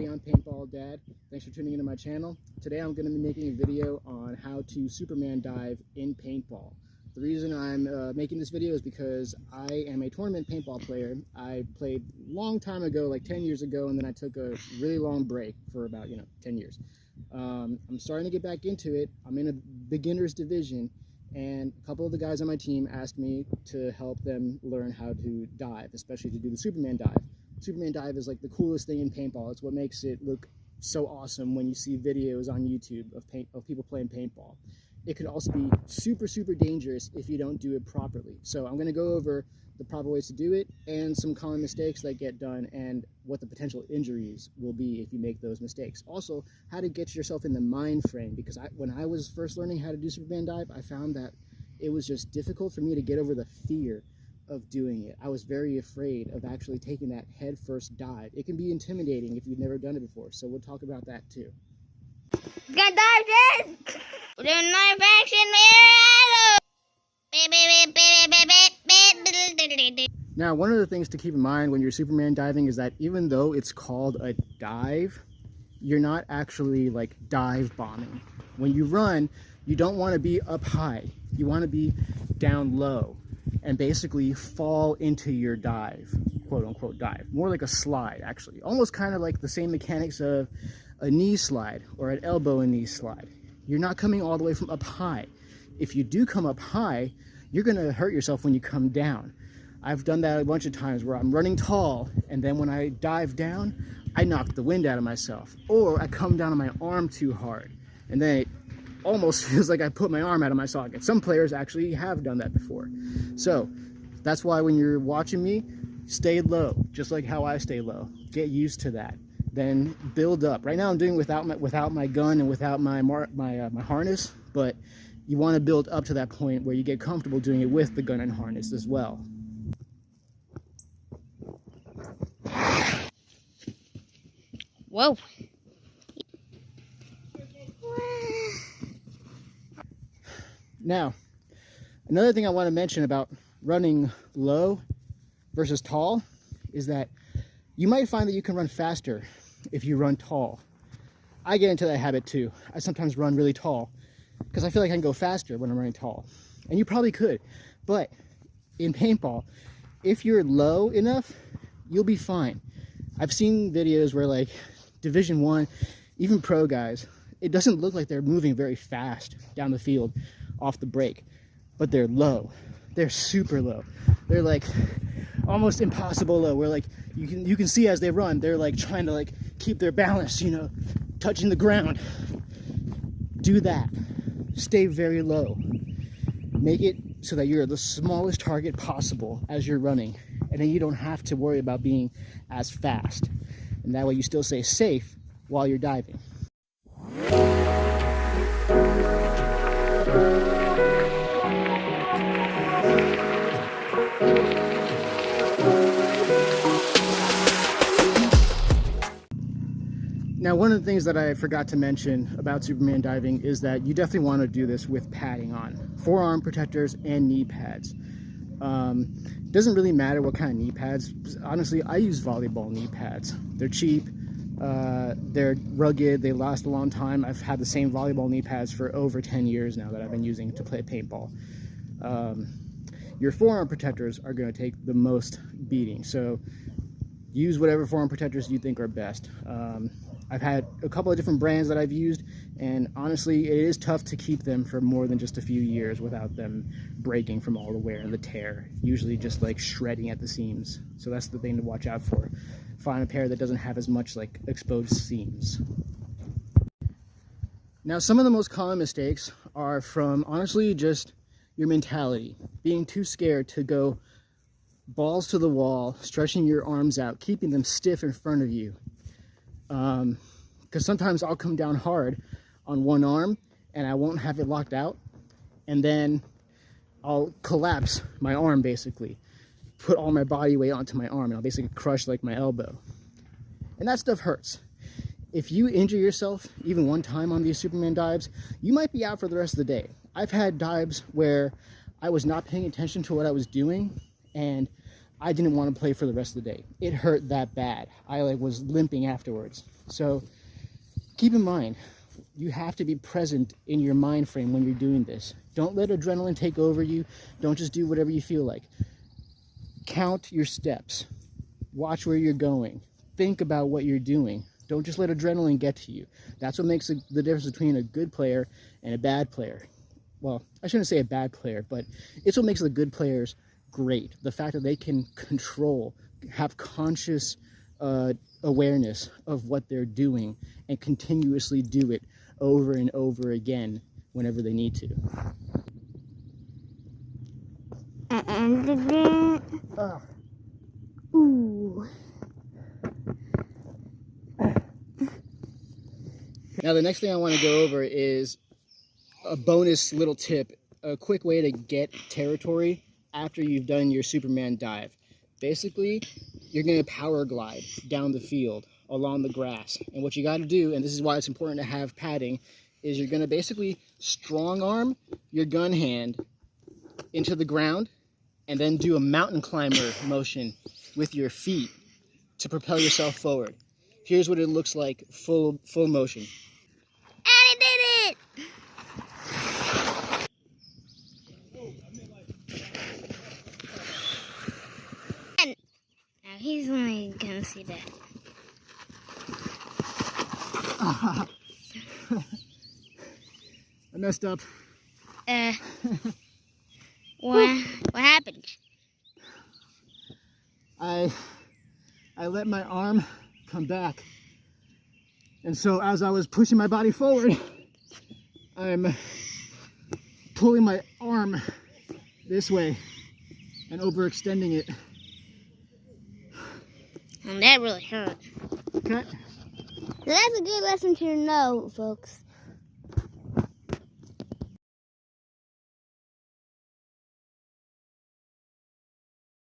everybody, I'm Paintball Dad. Thanks for tuning into my channel. Today I'm going to be making a video on how to Superman dive in paintball. The reason I'm making this video is because I am a tournament paintball player. I played a long time ago, like 10 years ago, and then I took a really long break for about 10 years. I'm starting to get back into it. I'm in a beginner's division, and a couple of the guys on my team asked me to help them learn how to dive, especially to do the Superman dive. Superman dive is like the coolest thing in paintball. It's what makes it look so awesome when you see videos on YouTube of people playing paintball. It can also be super dangerous if you don't do it properly. So I'm going to go over the proper ways to do it and some common mistakes that get done and what the potential injuries will be if you make those mistakes. Also, how to get yourself in the mind frame, because when I was first learning how to do Superman dive, I found that it was just difficult for me to get over the fear of doing it. I was very afraid of actually taking that head first dive. It can be intimidating if you've never done it before, so we'll talk about that too. Got dived in! We're doing knife action here! Now, one of the things to keep in mind when you're Superman diving is that even though it's called a dive, you're not actually like dive bombing. When you run, you don't want to be up high. You want to be down low and basically fall into your dive, quote unquote dive. More like a slide, actually. Almost kind of like the same mechanics of a knee slide or an elbow and knee slide. You're not coming all the way from up high. If you do come up high, you're gonna hurt yourself when you come down. I've done that a bunch of times where I'm running tall, and then when I dive down, I knock the wind out of myself. Or I come down on my arm too hard, and then it almost feels like I put my arm out of my socket. Some players actually have done that before. So that's why when you're watching me, stay low, just like how I stay low. Get used to that. Then build up. Right now I'm doing without my gun and without my harness, but you want to build up to that point where you get comfortable doing it with the gun and harness as well. Whoa. Now, another thing I want to mention about running low versus tall is that you might find that you can run faster if you run tall. I get into that habit too. I sometimes run really tall because I feel like I can go faster when I'm running tall. And you probably could, but in paintball, if you're low enough, you'll be fine. I've seen videos where like Division 1, even pro guys, it doesn't look like they're moving very fast down the field off the break, but they're low. They're super low. They're like almost impossible low, where like you can see as they run, they're like trying to like keep their balance, touching the ground. Do that. Stay very low. Make it so that you're the smallest target possible as you're running, and then you don't have to worry about being as fast, and that way you still stay safe while you're diving. Now, one of the things that I forgot to mention about Superman diving is that you definitely want to do this with padding on, forearm protectors and knee pads. It doesn't really matter what kind of knee pads. Honestly, I use volleyball knee pads. They're cheap, they're rugged, they last a long time. I've had the same volleyball knee pads for over 10 years now that I've been using to play paintball. Your forearm protectors are going to take the most beating, so use whatever forearm protectors you think are best. I've had a couple of different brands that I've used, and honestly, it is tough to keep them for more than just a few years without them breaking from all the wear and the tear, usually just like shredding at the seams. So that's the thing to watch out for. Find a pair that doesn't have as much like exposed seams. Now, some of the most common mistakes are from honestly just your mentality, being too scared to go balls to the wall, stretching your arms out, keeping them stiff in front of you. Because sometimes I'll come down hard on one arm and I won't have it locked out, and then I'll collapse my arm, basically put all my body weight onto my arm, and I'll basically crush like my elbow, and that stuff hurts. If you injure yourself even one time on these Superman dives, you might be out for the rest of the day. I've had dives where I was not paying attention to what I was doing, and I didn't want to play for the rest of the day. It hurt that bad. I was limping afterwards. So keep in mind, you have to be present in your mind frame when you're doing this. Don't let adrenaline take over you. Don't just do whatever you feel like. Count your steps. Watch where you're going. Think about what you're doing. Don't just let adrenaline get to you. That's what makes the difference between a good player and a bad player. Well, I shouldn't say a bad player, but it's what makes the good players great. The fact that they can control, have conscious awareness of what they're doing and continuously do it over and over again whenever they need to. Ooh. Now the next thing I want to go over is a bonus little tip, a quick way to get territory after you've done your Superman dive. Basically, you're going to power glide down the field along the grass. And what you got to do, and this is why it's important to have padding, is you're going to basically strong arm your gun hand into the ground and then do a mountain climber motion with your feet to propel yourself forward. Here's what it looks like full motion. And I did it! And now he's only gonna see that. I messed up. What happened? I let my arm come back. And so as I was pushing my body forward, I'm pulling my arm this way and overextending it. And that really hurt. Okay. So that's a good lesson to know, folks.